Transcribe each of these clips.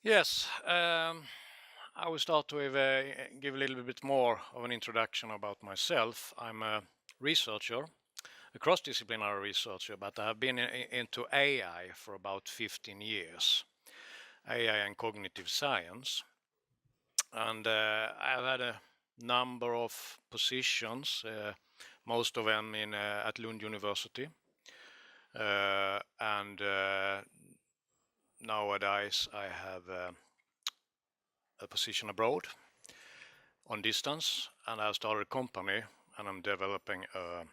Yes, I will start with give a little bit more of an introduction about myself. I'm a researcher, a cross-disciplinary researcher, but I have been into AI for about 15 years, AI and cognitive science. And I've had a number of positions, most of them at Lund University. And nowadays I have a position abroad on distance, and I started a company, and I'm developing a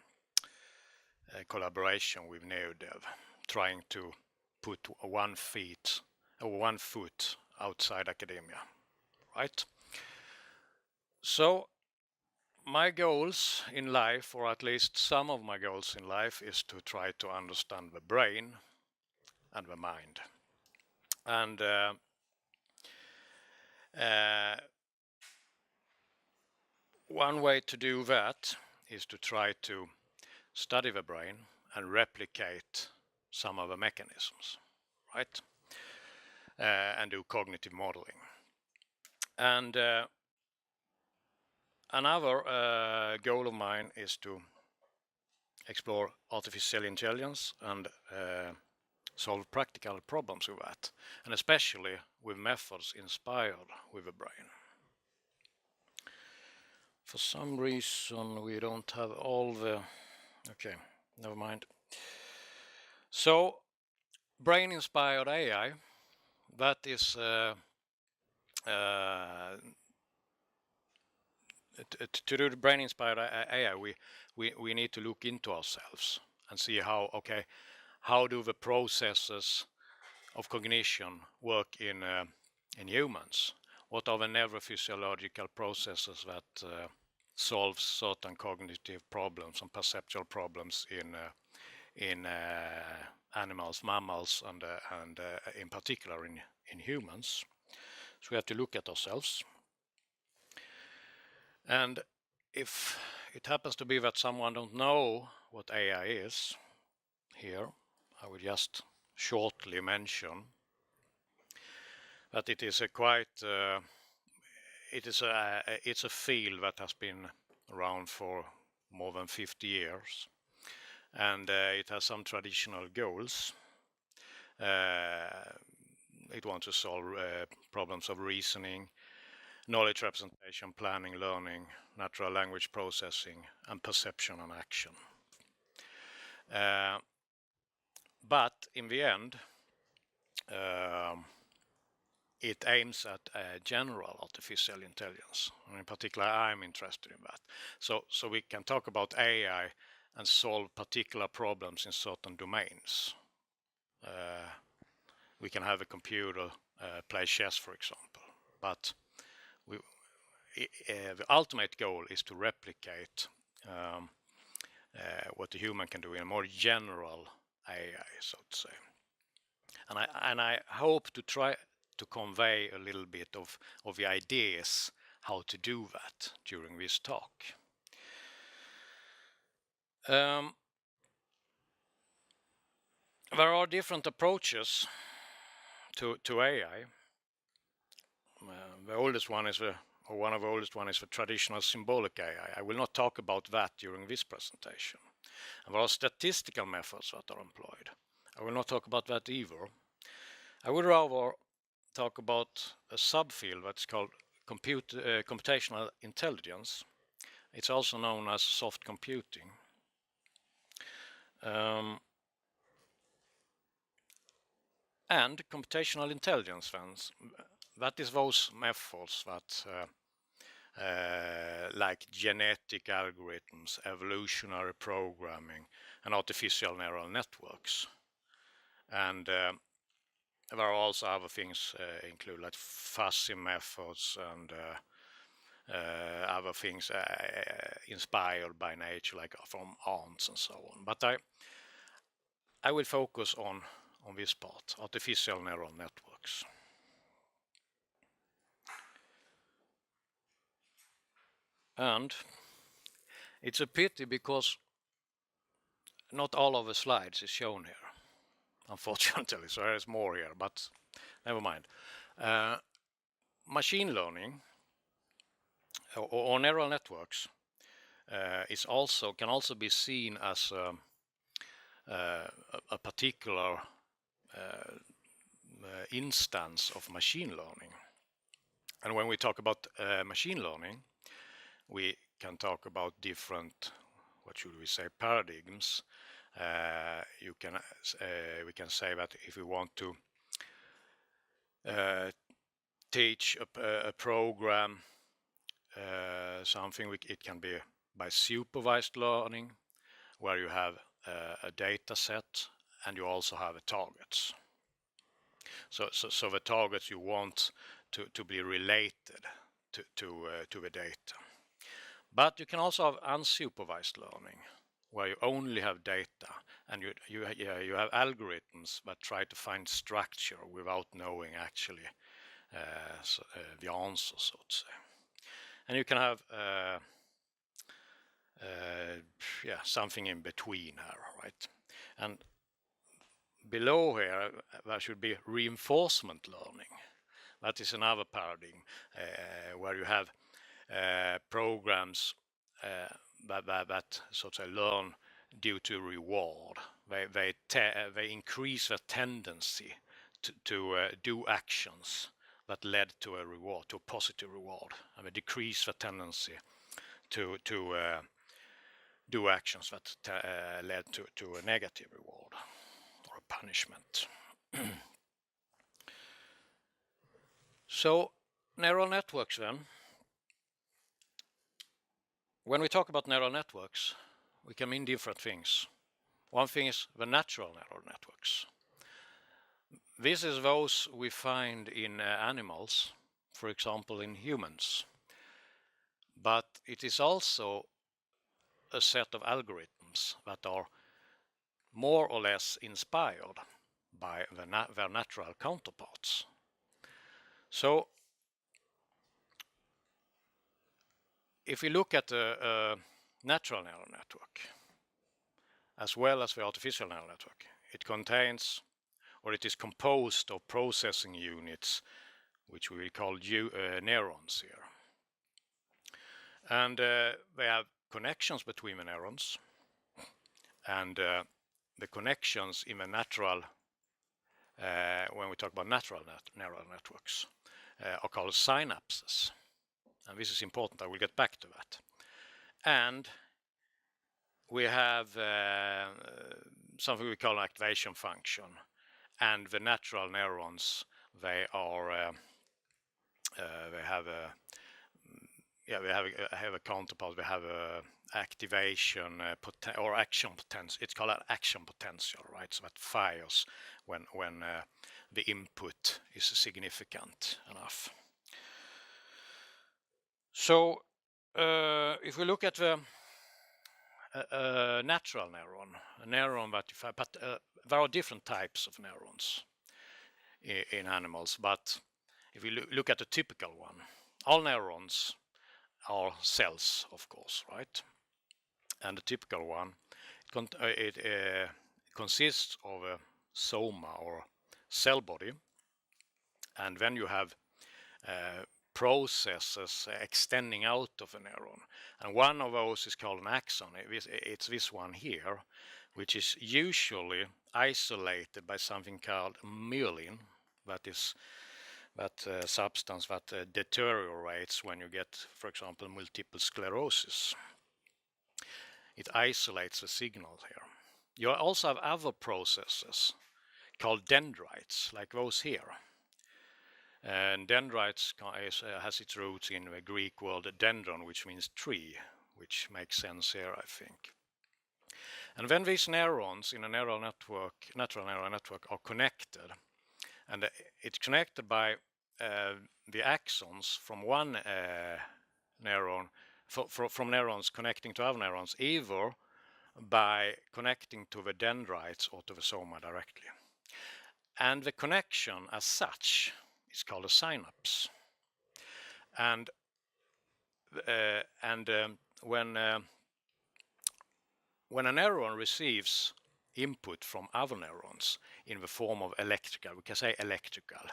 collaboration with NeoDev, trying to put one foot outside academia, right? So my goals in life, or at least some of my goals in life, is to try to understand the brain and the mind. And one way to do that is to try to study the brain and replicate some of the mechanisms, right? And do cognitive modeling. And another goal of mine is to explore artificial intelligence and solve practical problems with that, and especially with methods inspired with the brain. For some reason we don't have all the... Okay, never mind. So, brain-inspired AI, that is to do the brain-inspired AI, we need to look into ourselves and see how do the processes of cognition work in humans? What are the neurophysiological processes that solve certain cognitive problems and perceptual problems in animals, mammals, and in particular in humans? So we have to look at ourselves. And if it happens to be that someone don't know what AI is, here I will just shortly mention that it is it's a field that has been around for more than 50 years, and it has some traditional goals. It wants to solve problems of reasoning, knowledge representation, planning, learning, natural language processing, and perception and action. But in the end, it aims at general artificial intelligence, and in particular I'm interested in that. So we can talk about AI and solve particular problems in certain domains. We can have a computer play chess, for example, but the ultimate goal is to replicate what the human can do in a more general AI, so to say. And I hope to try to convey a little bit of the ideas how to do that during this talk. There are different approaches to AI. The oldest one is one of the oldest one is the traditional symbolic AI. I will not talk about that during this presentation. And there are statistical methods that are employed. I will not talk about that either. I would rather talk about a subfield that's called computational intelligence. It's also known as soft computing. And computational intelligence, that is those methods that like genetic algorithms, evolutionary programming, and artificial neural networks. And there are also other things include like fuzzy methods and other things inspired by nature, like from ants and so on. But I will focus on this part, artificial neural networks. And it's a pity because not all of the slides is shown here, unfortunately, so there's more here, but never mind. Machine learning or neural networks can also be seen as a particular instance of machine learning. And when we talk about machine learning, we can talk about different, what should we say, paradigms. We can say that if we want to teach a program something, it can be by supervised learning, where you have a data set and you also have targets. So the targets you want to be related to the data. But you can also have unsupervised learning, where you only have data and you have algorithms that try to find structure without knowing actually the answer, so to say. And you can have something in between here, right? And below here there should be reinforcement learning. That is another paradigm where you have programs that sort of learn due to reward. They increase their tendency to do actions that led to a reward, to a positive reward, and they decrease the tendency to do actions that led to a negative reward or a punishment. So neural networks then. When we talk about neural networks, we can mean different things. One thing is the natural neural networks. This is those we find in animals, for example in humans. But it is also a set of algorithms that are more or less inspired by their natural counterparts. So if we look at the natural neural network as well as the artificial neural network, it contains, or it is composed of processing units, which we will call neurons here. And they have connections between the neurons, and the connections in the natural, when we talk about natural neural networks, are called synapses. And this is important, I will get back to that. And we have something we call an activation function. And the natural neurons, they have a counterpart. They have a activation or action potential. It's called an action potential, right? So that fires when the input is significant enough. So if we look at the natural neuron, a neuron that you find, but there are different types of neurons in animals. But if we look at a typical one, all neurons are cells, of course, right? And the typical one, it consists of a soma or cell body, and then you have processes extending out of a neuron, and one of those is called an axon. It's this one here, which is usually isolated by something called myelin, that substance that deteriorates when you get, for example, multiple sclerosis. It isolates the signal here. You also have other processes called dendrites, like those here. And dendrites has its roots in the Greek word dendron, which means tree, which makes sense here, I think. And when these neurons in a natural neural network are connected, and it's connected by the axons from one neuron, from neurons connecting to other neurons, either by connecting to the dendrites or to the soma directly. And the connection as such is called a synapse. And when a neuron receives input from other neurons in the form of electrical, we can say electrical.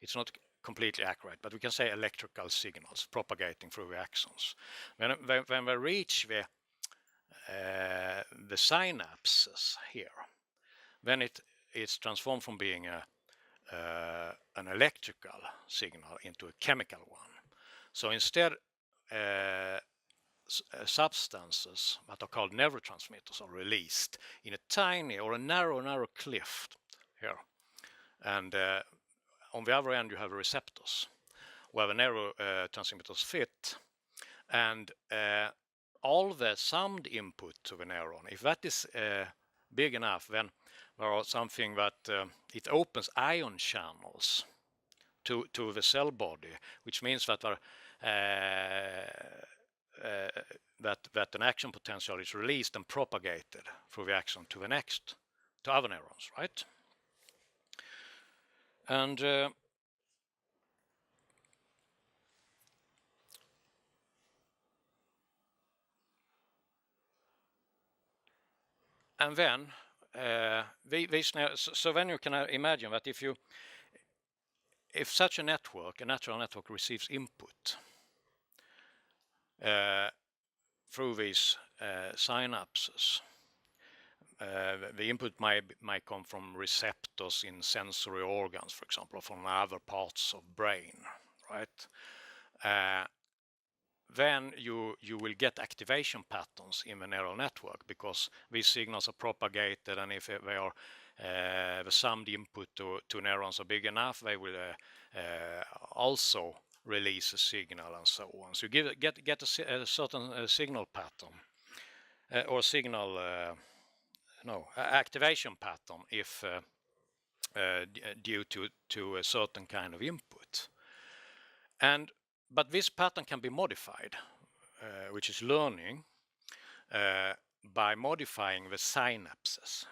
It's not completely accurate, but we can say electrical signals propagating through the axons. When we reach the synapses here, then it's transformed from being an electrical signal into a chemical one. So instead, substances that are called neurotransmitters are released in a tiny or a narrow cleft here, and on the other end you have receptors where the neurotransmitters fit, and all the sound input to the neuron, if that is big enough, then there are something that it opens ion channels to the cell body, which means that that an action potential is released and propagated through the axon to other neurons, right? And then so then you can imagine that if such a natural network receives input through these synapses, the input might come from receptors in sensory organs, for example, or from other parts of brain, right? Then you will get activation patterns in the neural network, because these signals are propagated, and if they are the summed input to neurons are big enough, they will also release a signal, and so on. So you get a certain signal pattern or signal activation pattern if due to a certain kind of input. But this pattern can be modified, which is learning, by modifying the synapses,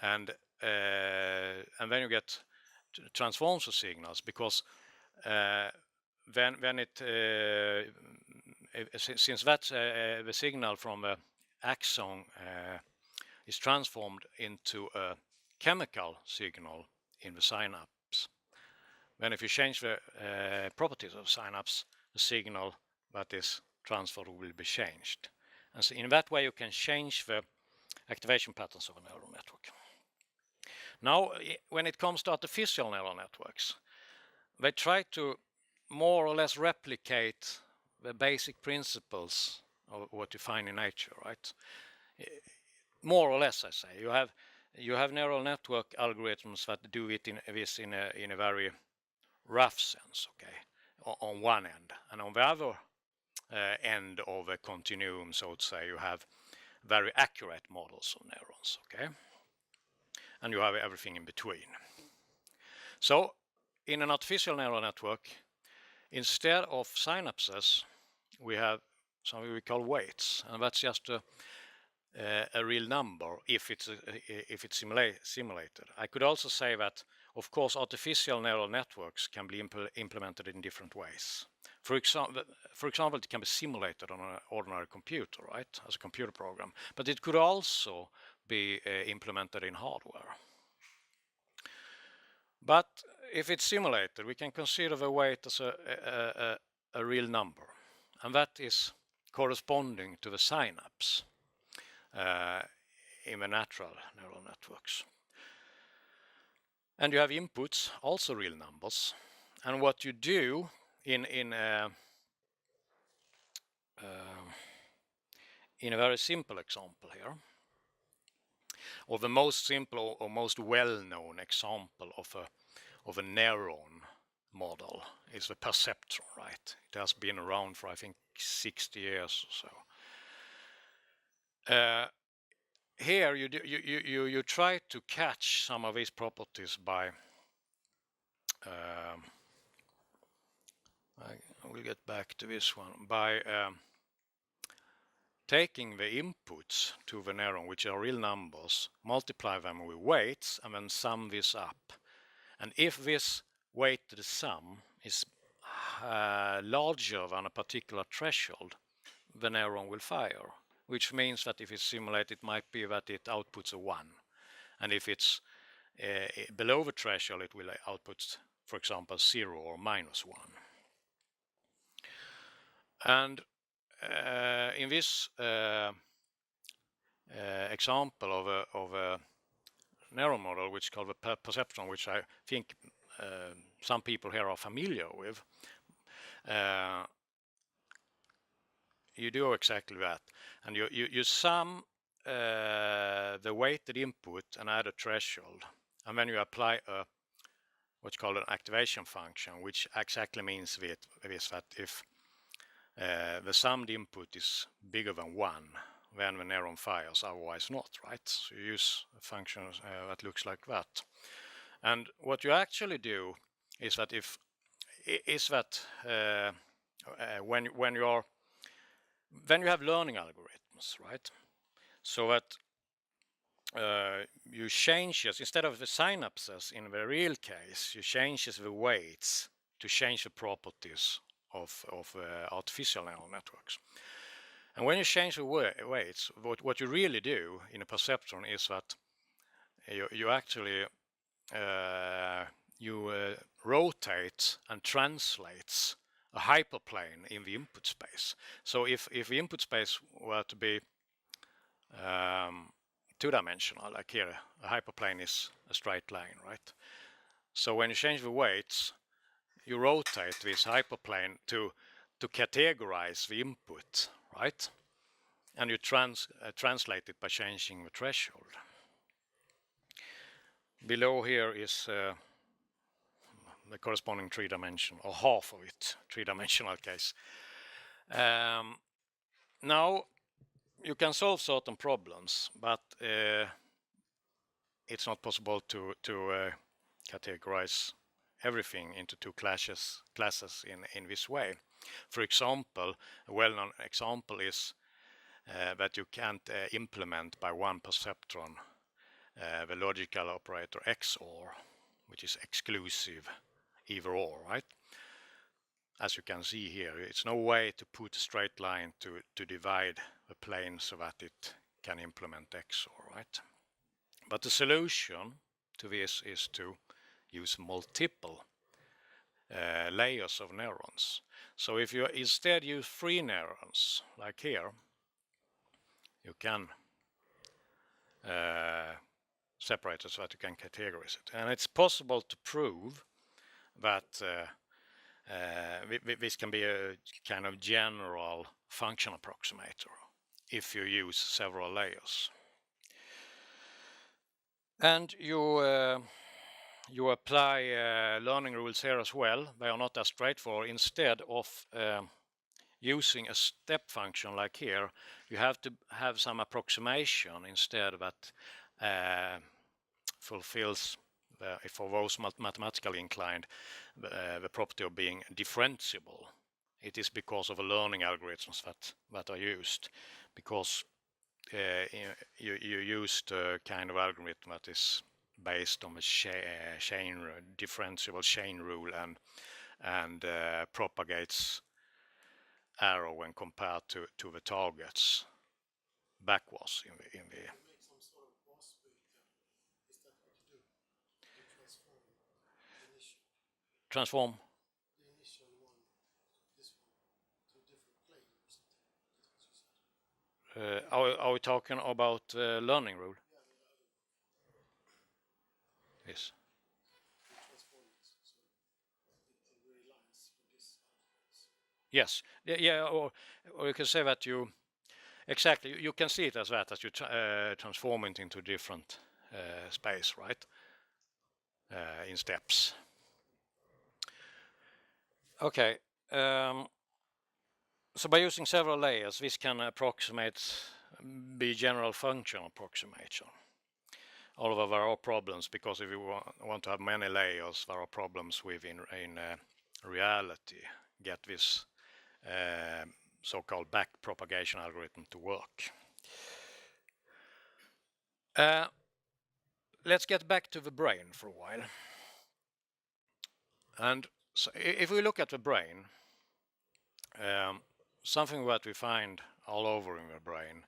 and then you get transforms of signals, because then since that's the signal from the axon is transformed into a chemical signal in the synapse. Then if you change the properties of synapse, the signal that is transferred will be changed. And so in that way you can change the activation patterns of a neural network. Now, when it comes to artificial neural networks, they try to more or less replicate the basic principles of what you find in nature, right? More or less, I say. You have neural network algorithms that do it in a very rough sense, okay, on one end, and on the other end of a continuum, so to say, you have very accurate models of neurons, okay, and you have everything in between. So in an artificial neural network, instead of synapses, we have something we call weights, and that's just a real number if it's simulated. I could also say that, of course, artificial neural networks can be implemented in different ways. For example, it can be simulated on an ordinary computer, right, as a computer program, but it could also be implemented in hardware. But if it's simulated, we can consider the weight as a real number, and that is corresponding to the synapse in the natural neural networks. And you have inputs, also real numbers, and what you do in a very simple example here, or the most simple or most well-known example of a neuron model is the perceptron, right? It has been around for, I think, 60 years or so. Here you try to catch some of these properties by I will get back to this one, by taking the inputs to the neuron, which are real numbers, multiply them with weights, and then sum this up. And if this weighted sum is larger than a particular threshold, the neuron will fire, which means that if it's simulated, it might be that it outputs a 1. And if it's below the threshold, it will output for example, 0 or -1. And in this example of a neuron model, which is called the Perceptron, which I think some people here are familiar with, you do exactly that, and you sum the weighted input and add a threshold, and then you apply what's called an activation function, which exactly means that if the summed input is bigger than 1, then the neuron fires, otherwise not, right? So you use a function that looks like that. And what you actually do is that when you have learning algorithms, right? So that you changes, instead of the synapses in the real case, you changes the weights to change the properties of artificial neural networks. And when you change the weights, what you really do in a perceptron is that you actually rotate and translates a hyperplane in the input space. So if the input space were to be two-dimensional, like here, a hyperplane is a straight line, right? So when you change the weights, you rotate this hyperplane to categorize the input, right? And you translate it by changing the threshold. Below here is the corresponding three-dimensional, or half of it, three-dimensional case. Now, you can solve certain problems, but it's not possible to categorize everything into two classes in this way. For example, a well-known example is that you can't implement by one perceptron the logical operator XOR, which is exclusive either or, right? As you can see here, it's no way to put a straight line to divide the plane so that it can implement XOR, right? But the solution to this is to use multiple layers of neurons. So if you instead use 3 neurons, like here, you can separate it so that you can categorize it. And it's possible to prove that this can be a kind of general function approximator if you use several layers. And you apply learning rules here as well. They are not as straightforward. Instead of using a step function like here, you have to have some approximation instead that fulfills, for those mathematically inclined, the property of being differentiable. It is because of the learning algorithms that are used, because you used a kind of algorithm that is based on the differentiable chain rule and propagates error when compared to the targets backwards in the make some sort of boss weight then. Is that what you do? You transform the initial one, this one, to a different plane or something. That's what you said. Are we talking about learning rule? Yeah, the other one. Yes. You transform it so it realigns with this outcomes. Yes. Yeah. Or you can say that you exactly. You can see it as that, as you transform it into different space, right? In steps. Okay. So by using several layers, this can be general function approximation. Although there are problems, because if you want to have many layers, there are problems with in reality get this so-called back propagation algorithm to work. Let's get back to the brain for a while. And so if we look at the brain, something that we find all over in the brain,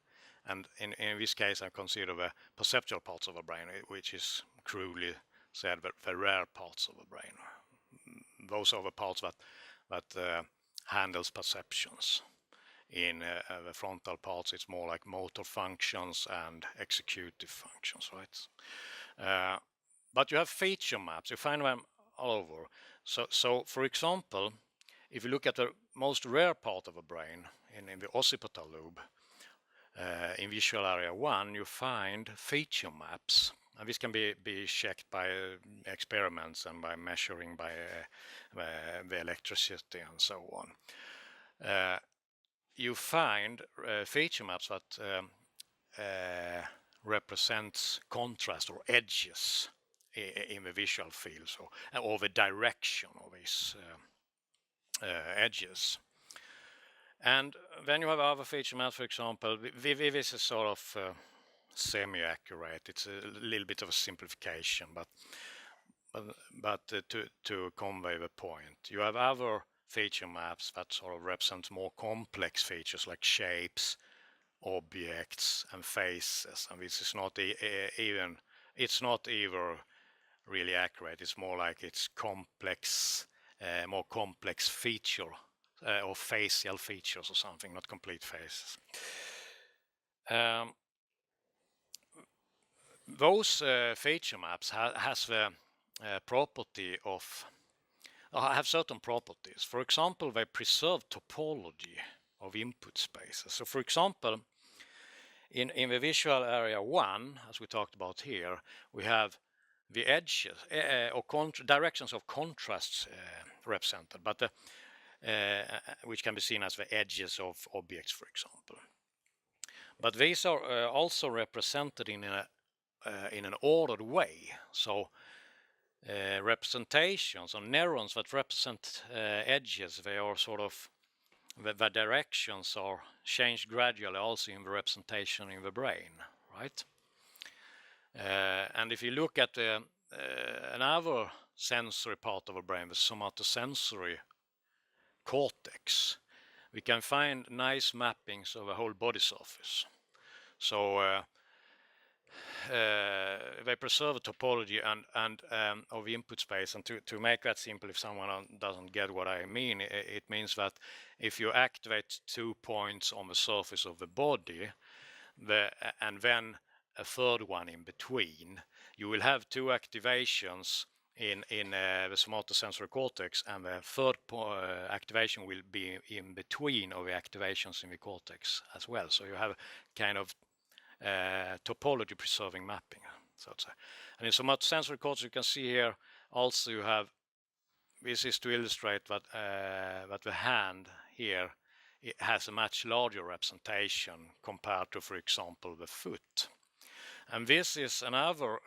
and in this case I consider the perceptual parts of the brain, which is crudely said the rare parts of the brain. those are the parts that handles perceptions. In the frontal parts, it's more like motor functions and executive functions, right? But you have feature maps. You find them all over. So for example, if you look at the most rare part of the brain, in the occipital lobe, in visual area 1, you find feature maps. And this can be checked by experiments and by measuring by the electricity and so on. You find feature maps that represents contrast or edges in the visual field, or the direction of these edges. And then you have other feature maps, for example. This is sort of semi-accurate. It's a little bit of a simplification, but to convey the point, you have other feature maps that sort of represent more complex features like shapes, objects, and faces. And this is not even really accurate. It's more like it's complex, more complex feature or facial features or something, not complete faces. Those feature maps has the property of have certain properties. For example, they preserve topology of input spaces. So, for example, in the visual area 1, as we talked about here, we have the edges or directions of contrasts represented, but which can be seen as the edges of objects, for example. But these are also represented in an ordered way. So representations or neurons that represent edges, they are sort of the directions are changed gradually also in the representation in the brain, right? And if you look at another sensory part of the brain, the somatosensory cortex, we can find nice mappings of the whole body surface. So they preserve the topology and of input space. And to make that simple, if someone doesn't get what I mean, it means that if you activate 2 points on the surface of the body, and then a third one in between, you will have 2 activations in the somatosensory cortex, and the third activation will be in between of the activations in the cortex as well. So you have kind of topology preserving mapping, so to say. And in somatosensory cortex, you can see here also you have, this is to illustrate that the hand here, it has a much larger representation compared to, for example, the foot. And this is another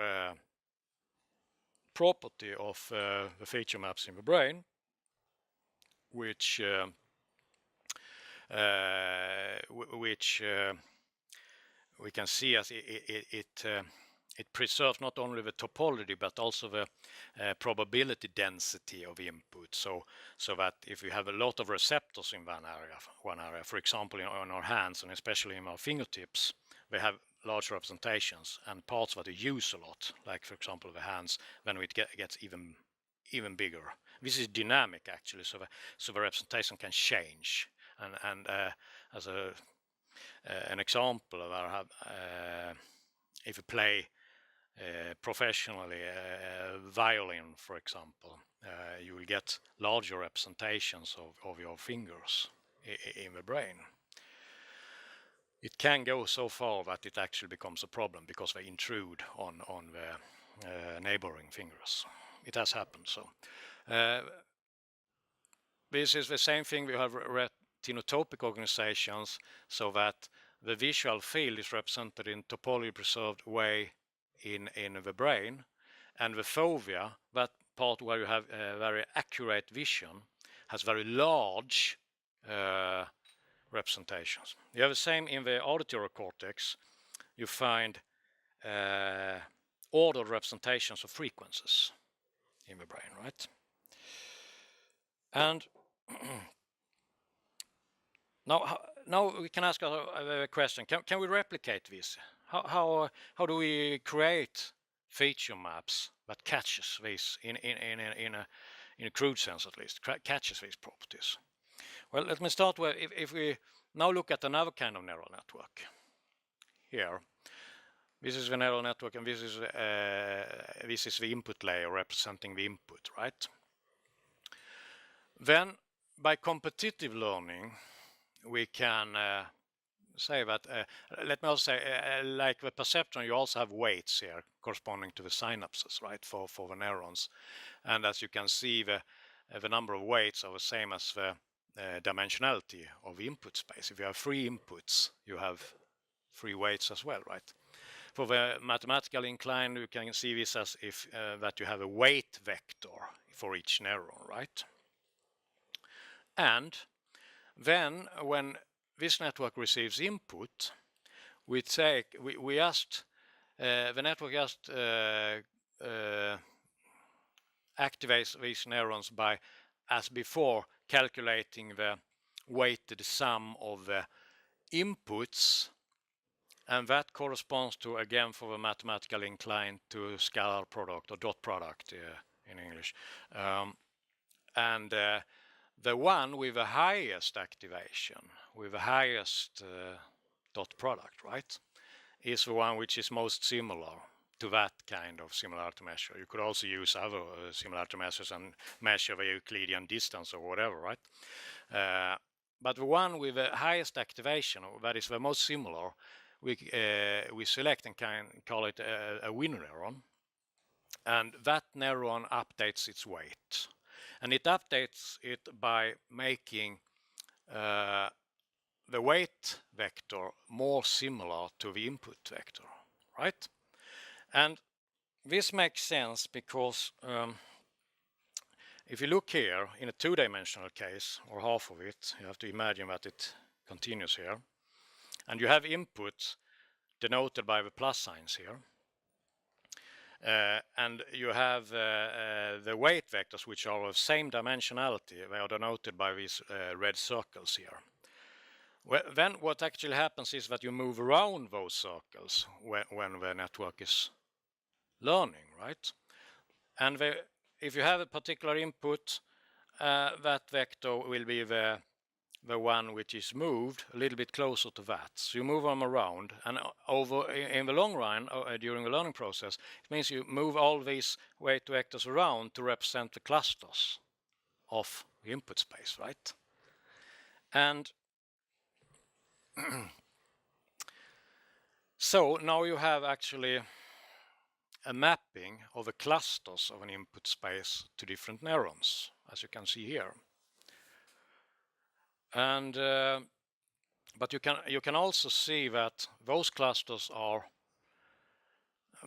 property of the feature maps in the brain, which we can see as it preserves not only the topology but also the probability density of input. So that if you have a lot of receptors in one area, for example, on our hands and especially in our fingertips, they have large representations and parts that you use a lot, like for example the hands, then it gets even bigger. This is dynamic actually, so the representation can change. And as an example of our, if you play professionally violin, for example, you will get larger representations of your fingers in the brain. It can go so far that it actually becomes a problem because they intrude on the neighboring fingers. It has happened. So this is the same thing. We have retinotopic organizations, so that the visual field is represented in topology preserved way in the brain, and the fovea, that part where you have very accurate vision, has very large representations. You have the same in the auditory cortex. You find ordered representations of frequencies in the brain, right? And now we can ask a question: Can we replicate this? How do we create feature maps that catches this in in a crude sense at least, catches these properties. Well, let me start with, if we now look at another kind of neural network. Here, this is the neural network, and this is the input layer representing the input, right? Then, by competitive learning, we can say that, let me also say, like the perceptron, you also have weights here corresponding to the synapses, right, for the neurons. And as you can see, the number of weights are the same as the dimensionality of the input space. If you have 3 inputs, you have 3 weights as well, right? For the mathematical inclined, you can see this as if that you have a weight vector for each neuron, right? And then when this network receives input, we just the network just activates these neurons by, as before, calculating the weighted sum of the inputs, and that corresponds to, again, for the mathematical inclined, to scalar product or dot product in English. The one with the highest activation, with the highest dot product, right, is the one which is most similar to that kind of similarity measure. You could also use other similarity measures and measure the Euclidean distance or whatever, right? But the one with the highest activation, that is the most similar, we select and can call it a winner neuron. And that neuron updates its weight. And it updates it by making the weight vector more similar to the input vector, right? And this makes sense because if you look here in a 2-dimensional case, or half of it, you have to imagine that it continues here. And you have input denoted by the plus signs here. And you have the weight vectors, which are of same dimensionality. They are denoted by these red circles here. Well, then what actually happens is that you move around those circles when the network is learning, right? And if you have a particular input, that vector will be the one which is moved a little bit closer to that. So you move them around, and in the long run, during the learning process, it means you move all these weight vectors around to represent the clusters of the input space, right? And so now you have actually a mapping of the clusters of an input space to different neurons, as you can see here. And but you can also see that those clusters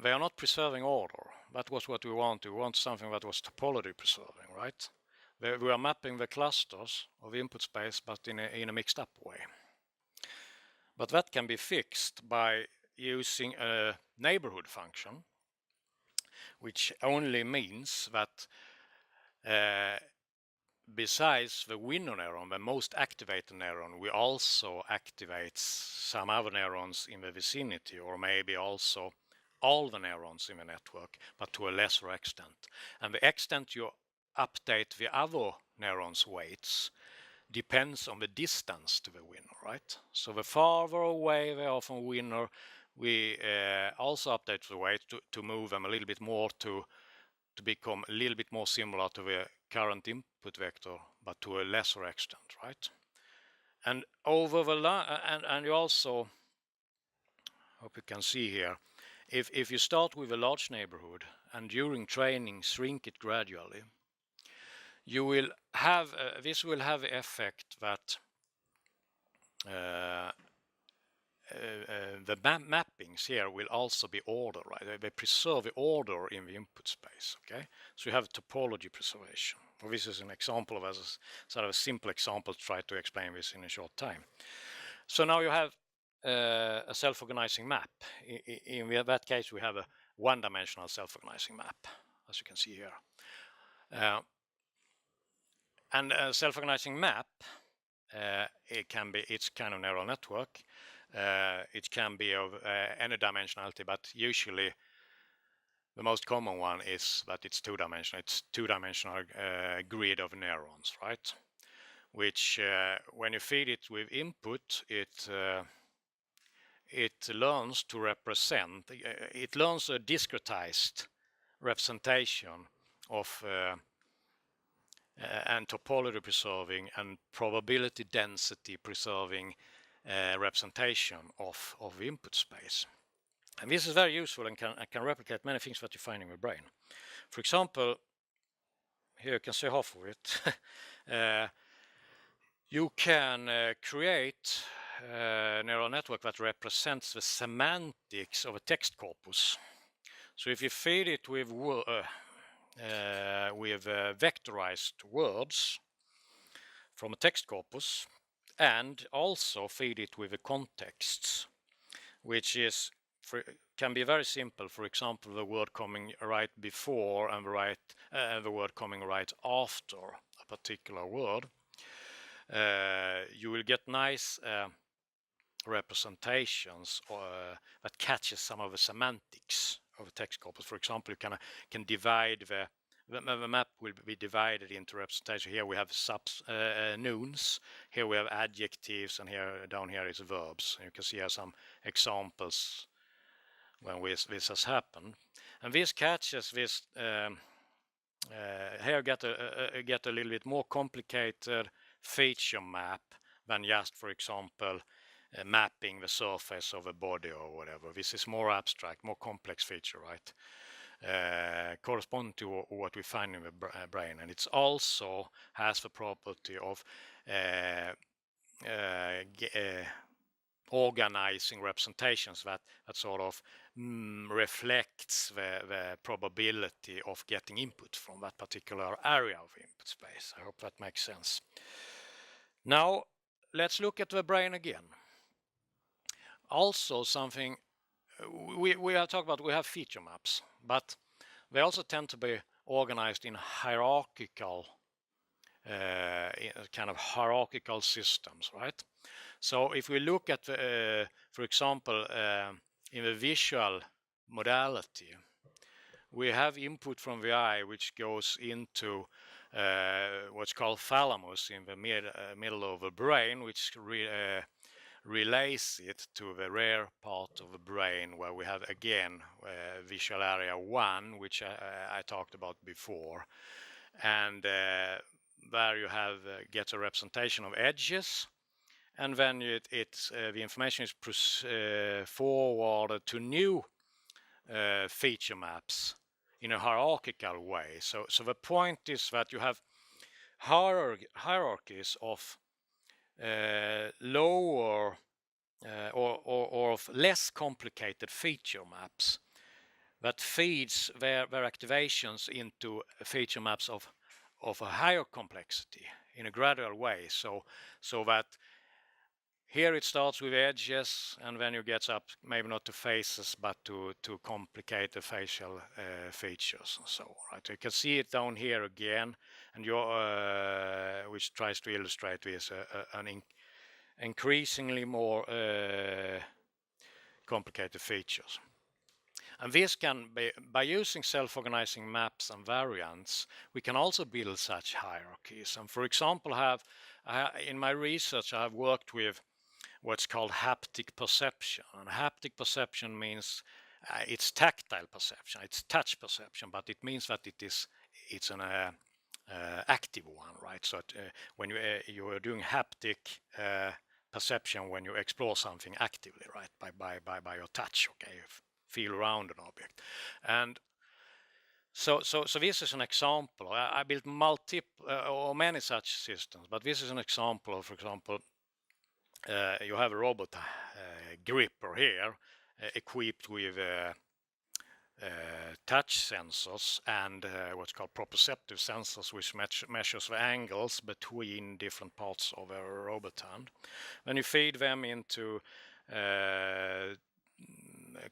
they are not preserving order. That was what we want. We want something that was topology preserving, right? We are mapping the clusters of the input space, but in a mixed up way. But that can be fixed by using a neighborhood function, which only means that besides the winner neuron, the most activated neuron, we also activate some other neurons in the vicinity, or maybe also all the neurons in the network, but to a lesser extent. And the extent you update the other neurons' weights depends on the distance to the winner, right? So the farther away they are from winner, we also update the weight to move them a little bit more to become a little bit more similar to the current input vector, but to a lesser extent, right? And over the and you also, hope you can see here, if you start with a large neighborhood and during training shrink it gradually, you will have this will have the effect that the mappings here will also be order, right? They preserve the order in the input space, okay? So you have topology preservation. Well, this is an example of a sort of a simple example to try to explain this in a short time. So now you have a self-organizing map. In that case, we have a one-dimensional self-organizing map, as you can see here. And a self-organizing map, it's kind of neural network. It can be of any dimensionality, but usually The most common one is that it's two-dimensional. It's two-dimensional grid of neurons, right? Which when you feed it with input, it learns to represent. It learns a discretized representation of and topology preserving and probability density preserving representation of input space. And this is very useful and can replicate many things that you find in your brain. For example, here you can see half of it. You can create a neural network that represents the semantics of a text corpus. So if you feed it with vectorized words from a text corpus and also feed it with the contexts, which can be very simple. For example, the word coming right before and the word coming right after a particular word. You will get nice representations that catches some of the semantics of a text corpus. For example, you can divide the map will be divided into representation. Here we have nouns, here we have adjectives, and down here is verbs. You can see here some examples when this has happened. And this catches this. Here get a little bit more complicated feature map than just, for example, mapping the surface of a body or whatever. This is more abstract, more complex feature, right? Correspond to what we find in the brain, and it also has the property of organizing representations that sort of reflects the probability of getting input from that particular area of input space. I hope that makes sense. Now let's look at the brain again. Also something we are talking about, we have feature maps, but they also tend to be organized in hierarchical kind of hierarchical systems, right? So if we look at, for example, in the visual modality, we have input from the eye, which goes into what's called thalamus in the middle of the brain, which relays it to the rear part of the brain, where we have again visual area 1, which I talked about before, and there you have get a representation of edges, and then the information is forwarded to new feature maps in a hierarchical way. So the point is that you have hierarchies of lower or of less complicated feature maps that feeds their activations into feature maps of a higher complexity in a gradual way, so that here it starts with edges, and then you get up maybe not to faces but to complicated facial features and so on, right? You can see it down here again, and which tries to illustrate this an increasingly more complicated features. And this can be, by using self-organizing maps and variants, we can also build such hierarchies. And for example, in my research I have worked with what's called haptic perception. And haptic perception means it's tactile perception, it's touch perception, but it means that it's an active one, right? So when you are doing haptic perception when you explore something actively, right, by your touch, okay, you feel around an object. And so this is an example. I built many such systems, but this is an example of, for example, you have a robot gripper here equipped with touch sensors and what's called proprioceptive sensors, which measures the angles between different parts of a robot hand. Then you feed them into a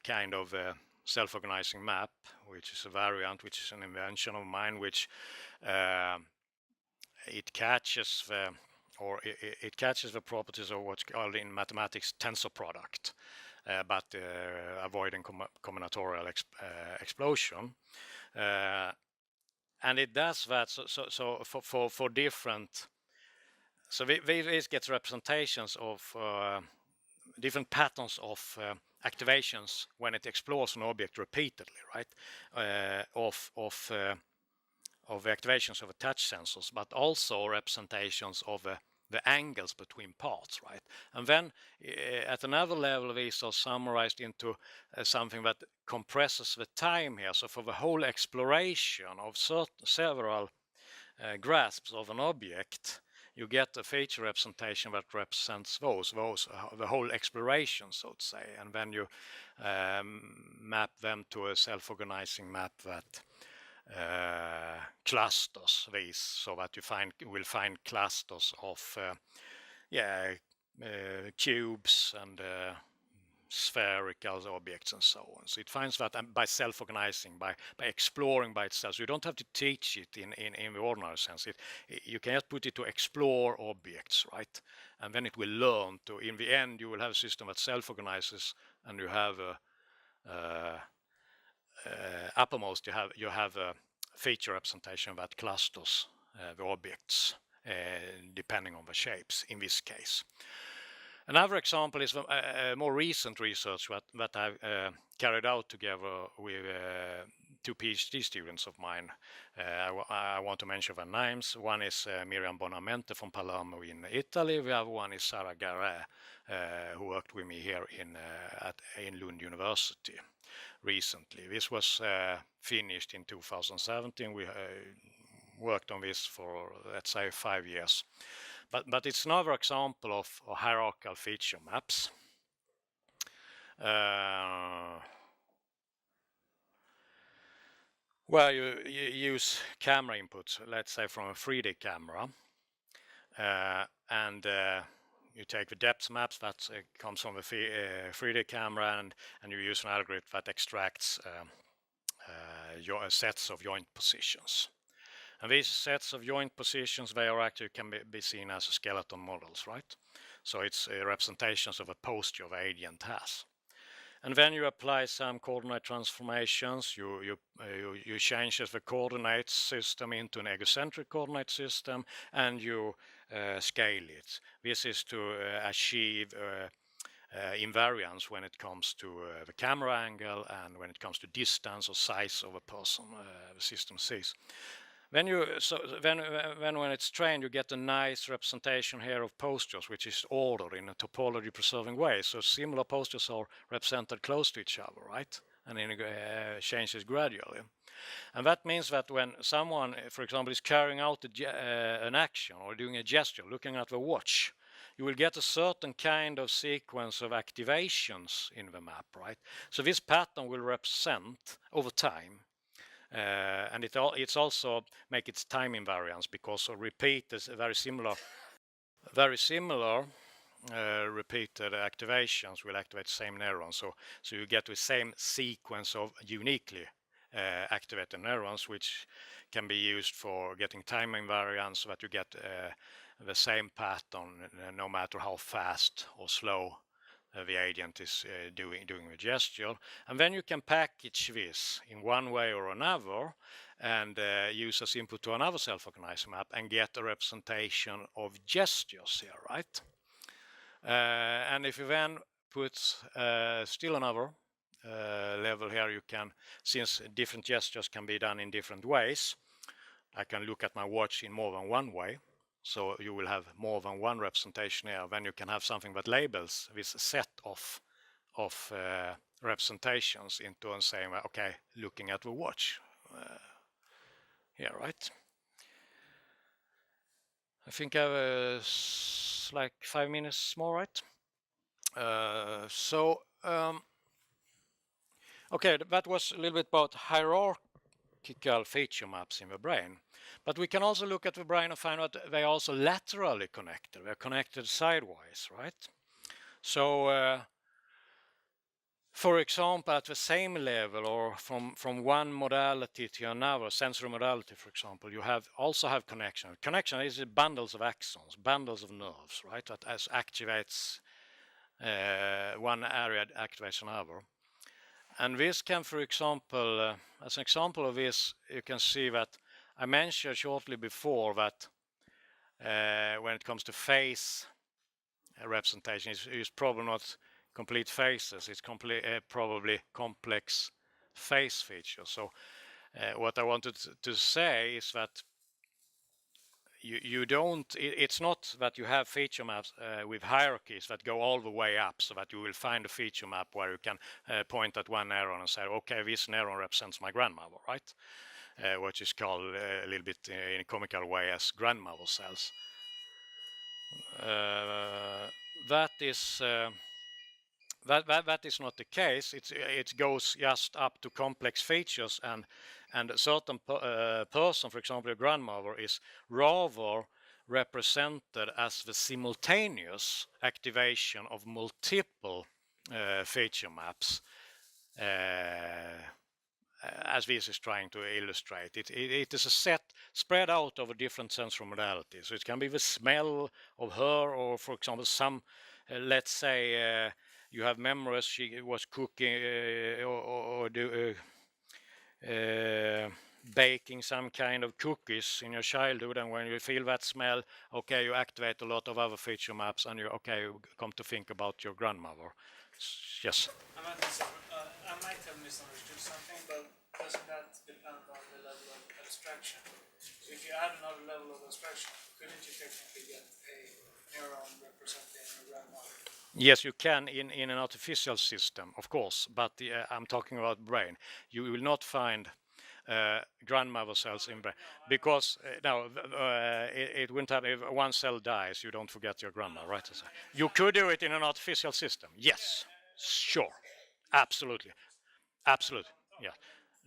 kind of a self-organizing map, which is a variant, which is an invention of mine, which it catches the properties of what's called in mathematics tensor product. but avoiding combinatorial explosion. And it does that so for different. So this gets representations of different patterns of activations when it explores an object repeatedly, right? Of the activations of the touch sensors, but also representations of the angles between parts, right? And then at another level, these are summarized into something that compresses the time here. So for the whole exploration of several grasps of an object, you get a feature representation that represents those the whole exploration, so to say, and then you map them to a self-organizing map that clusters these, so that you will find clusters of cubes and spherical objects and so on. So it finds that by self-organizing, by exploring by itself. So you don't have to teach it in the ordinary sense. You can just put it to explore objects, right? And then it will learn to, in the end, you will have a system that self-organizes, and you have a uppermost, you have a feature representation that clusters the objects depending on the shapes in this case. Another example is more recent research that I've carried out together with two PhD students of mine. I want to mention their names. One is Miriam Bonamente from Palermo in Italy. The other one is Sarah Garay, who worked with me here in Lund University recently. This was finished in 2017. We worked on this for, let's say, 5 years. But it's another example of hierarchical feature maps. Where you use camera inputs, let's say from a 3D camera, and you take the depth maps that comes from the 3D camera, and you use an algorithm that extracts sets of joint positions. And these sets of joint positions, they are actually can be seen as skeleton models, right? So it's representations of a posture the agent has. And then you apply some coordinate transformations. You change the coordinate system into an egocentric coordinate system, and you scale it. This is to achieve invariance when it comes to the camera angle and when it comes to distance or size of a person the system sees. When when it's trained, you get a nice representation here of postures, which is ordered in a topology preserving way. So similar postures are represented close to each other, right? And then it changes gradually. And that means that when someone, for example, is carrying out an action or doing a gesture, looking at the watch, you will get a certain kind of sequence of activations in the map, right? So this pattern will represent over time. And it's also make its time invariance, because a repeat is very similar repeated activations will activate the same neurons. So you get the same sequence of uniquely activated neurons, which can be used for getting time invariance, so that you get the same pattern no matter how fast or slow the agent is doing the gesture. And then you can package this in one way or another and use as input to another self-organizing map and get a representation of gestures here, right? And if you then put still another level here, you can, since different gestures can be done in different ways, I can look at my watch in more than one way. So you will have more than one representation here. Then you can have something that labels this set of representations into and saying, okay, looking at the watch here, right? I think I have like 5 minutes more, right? Okay, that was a little bit about hierarchical feature maps in the brain. But we can also look at the brain and find out they are also laterally connected. They're connected sideways, right? So, for example, at the same level or from one modality to another, sensory modality, for example, you also have connection. Connection is bundles of axons, bundles of nerves, right? That activates one area activates another. And this can, for example, as an example of this, you can see that I mentioned shortly before that when it comes to phase representation, it's probably not complete phases, it's probably complex phase features. So what I wanted to say is that you don't, it's not that you have feature maps with hierarchies that go all the way up, so that you will find a feature map where you can point at one neuron and say, okay, this neuron represents my grandmother, right? Which is called a little bit in a comical way as grandmother cells. That is not the case. It goes just up to complex features, and a certain person, for example, a grandmother, is rather represented as the simultaneous activation of multiple feature maps, as this is trying to illustrate. It is a set spread out over different sensory modalities. So it can be the smell of her, or for example, some, let's say, you have memories she was cooking or baking some kind of cookies in your childhood, and when you feel that smell, okay, you activate a lot of other feature maps, and you come to think about your grandmother. Yes. I might have misunderstood something, but doesn't that depend on the level of abstraction? So if you add another level of abstraction, couldn't you technically get a neuron representing your grandmother? Yes, you can in an artificial system, of course, but I'm talking about brain. You will not find grandmother cells in brain, because it wouldn't have, if one cell dies, you don't forget your grandma, right? You could do it in an artificial system, yes, sure, absolutely, yeah.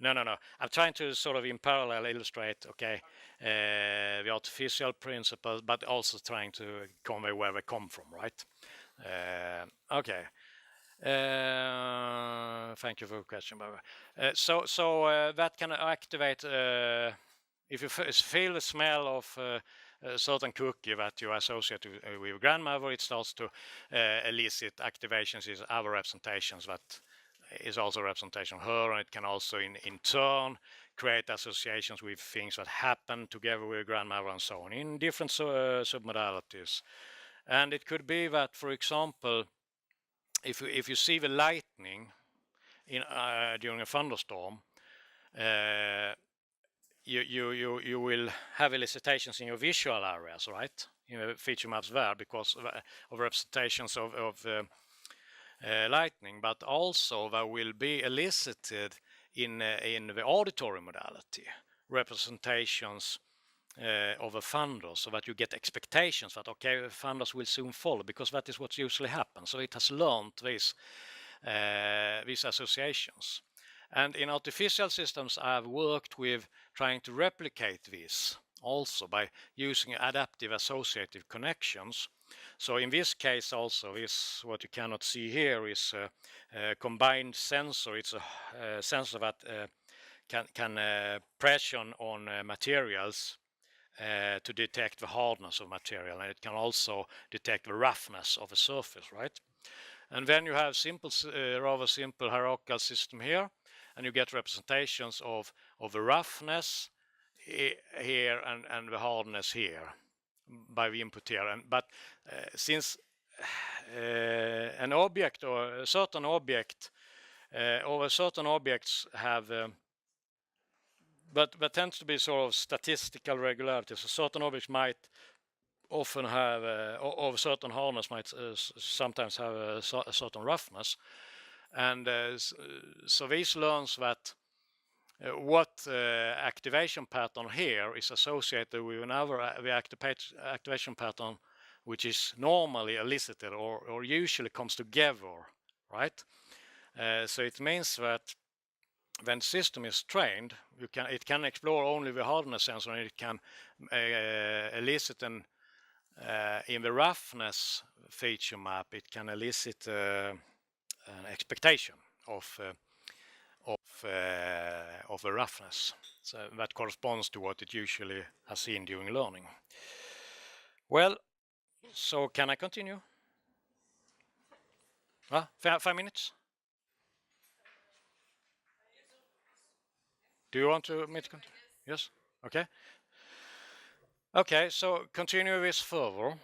No. I'm trying to sort of in parallel illustrate, okay, the artificial principles, but also trying to convey where they come from, right? Okay. Thank you for the question, by the way. So that can activate, if you feel the smell of a certain cookie that you associate with your grandmother, it starts to elicit activations in other representations that is also a representation of her, and it can also in turn create associations with things that happen together with your grandmother and so on in different submodalities. And it could be that, for example, if you see the lightning during a thunderstorm, you will have elicitations in your visual areas, right? Feature maps there because of representations of lightning, but also there will be elicited in the auditory modality representations of a thunder, so that you get expectations that, okay, thunders will soon follow, because that is what usually happens. So it has learned these associations. And in artificial systems, I have worked with trying to replicate this also by using adaptive associative connections. So in this case also, this, what you cannot see here, is a combined sensor. It's a sensor that can pressure on materials to detect the hardness of material, and it can also detect the roughness of a surface, right? And then you have rather simple hierarchical system here, and you get representations of the roughness here and the hardness here by the input here. But since an object or a certain object or certain objects have but tends to be sort of statistical regularity. So certain objects might often have, of certain hardness, might sometimes have a certain roughness. And so this learns that what activation pattern here is associated with another activation pattern which is normally elicited or usually comes together, right? So it means that when the system is trained, it can explore only the hardness sensor, and it can elicit in the roughness feature map. It can elicit an expectation of the roughness. So that corresponds to what it usually has seen during learning. Well, so can I continue? 5 minutes? Do you want to me to continue? Yes? Okay. Okay, so continue this further.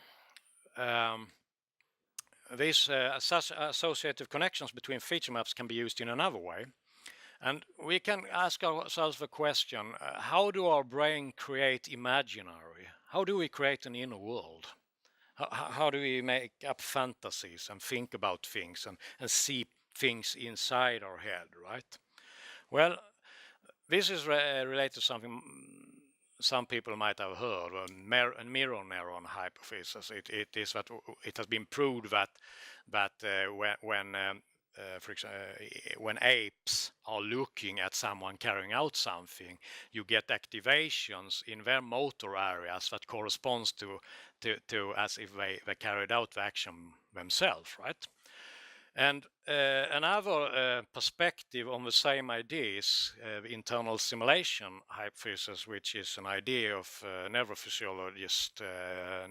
These associative connections between feature maps can be used in another way. And we can ask ourselves the question, how do our brain create imaginary? How do we create an inner world? How do we make up fantasies and think about things and see things inside our head, right? Well, this is related to something some people might have heard, a mirror neuron hypothesis. It is that it has been proved that for example, when apes are looking at someone carrying out something, you get activations in their motor areas that corresponds to as if they carried out the action themselves, right? And another perspective on the same idea is the internal simulation hypothesis, which is an idea of a neurophysiologist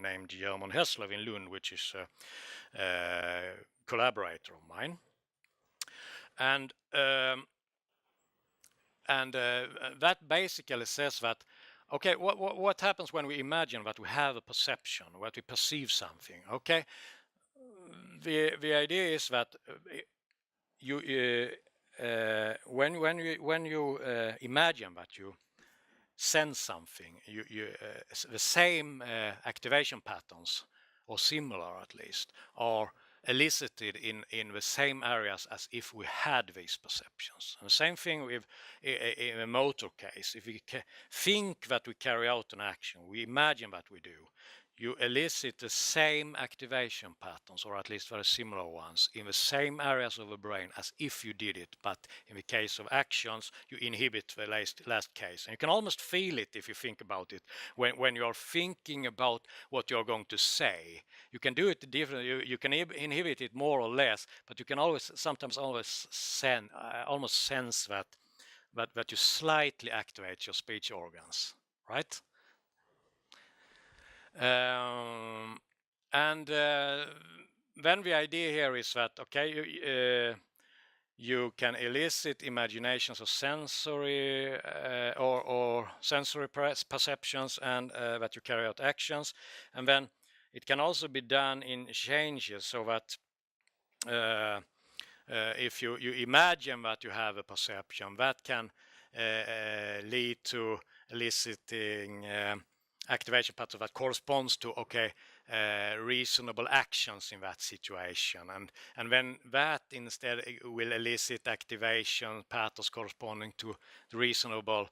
named German Hessler in Lund, which is a collaborator of mine. And that basically says that, okay, what happens when we imagine that we have a perception, that we perceive something? Okay, the idea is that when you imagine that you sense something, the same activation patterns, or similar at least, are elicited in the same areas as if we had these perceptions. And the same thing with in a motor case. If we think that we carry out an action, we imagine that we do, you elicit the same activation patterns, or at least very similar ones, in the same areas of the brain as if you did it, but in the case of actions, you inhibit the last case. And you can almost feel it if you think about it. When you're thinking about what you're going to say, you can do it differently. You can inhibit it more or less, but you can sometimes almost sense that you slightly activate your speech organs, right? Then the idea here is that, okay, you can elicit imaginations of sensory or sensory perceptions, and that you carry out actions, and then it can also be done in changes, so that if you imagine that you have a perception, that can lead to eliciting activation pattern that corresponds to, okay, reasonable actions in that situation, and then that instead will elicit activation patterns corresponding to reasonable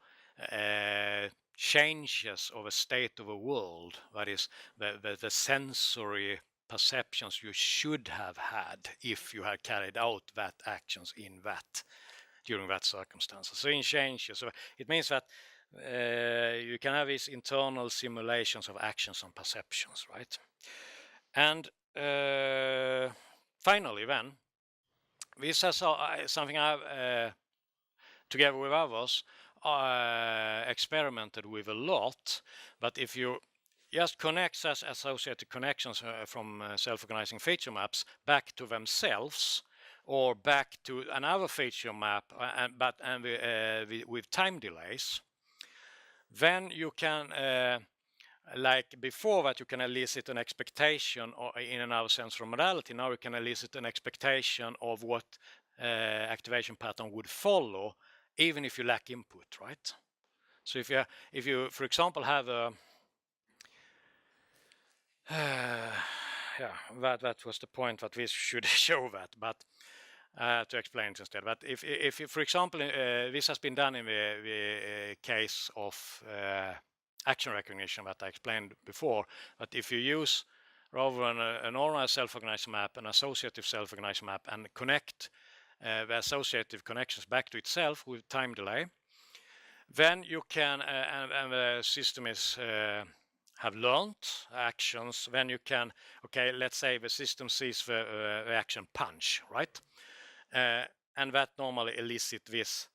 changes of a state of a world, that is the sensory perceptions you should have had if you had carried out that actions in that during that circumstances. So in changes, so it means that you can have these internal simulations of actions and perceptions, right? And finally, then, this is something I've, together with others, experimented with a lot. But if you just connect as associated connections from self-organizing feature maps back to themselves, or back to another feature map, with time delays, then you can, like before that, you can elicit an expectation in another sensory modality. Now you can elicit an expectation of what activation pattern would follow, even if you lack input, right? So if you for example have a that was the point that we should show that, but to explain it instead. But if for example, this has been done in the case of action recognition that I explained before, but if you use rather than a normal self-organizing map, an associative self-organizing map, and connect the associative connections back to itself with time delay, then you can, and the system is have learned actions, then you can, okay, let's say the system sees the action punch, right? And that normally elicits this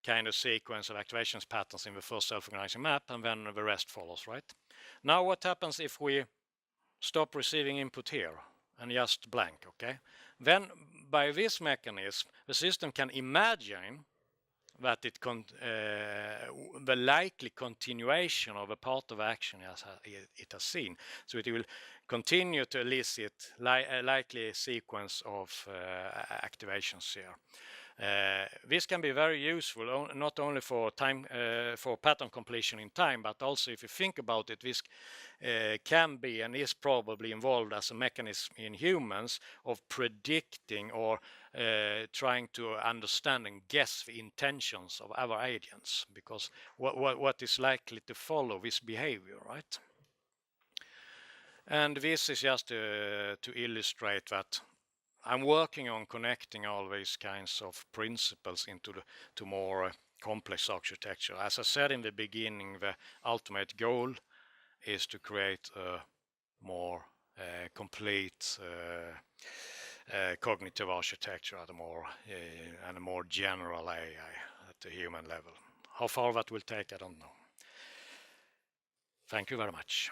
kind of sequence of activations patterns in the first self-organizing map, and then the rest follows, right? Now what happens if we stop receiving input here, and just blank, okay? Then by this mechanism, the system can imagine that the likely continuation of a part of action it has seen. So it will continue to elicit a likely sequence of activations here. This can be very useful not only for time for pattern completion in time, but also if you think about it, this can be and is probably involved as a mechanism in humans of predicting or trying to understand and guess the intentions of our agents, because what is likely to follow this behavior, right? And this is just to illustrate that I'm working on connecting all these kinds of principles to more complex architecture. As I said in the beginning, the ultimate goal is to create a more complete cognitive architecture at a more general AI at the human level. How far that will take, I don't know. Thank you very much.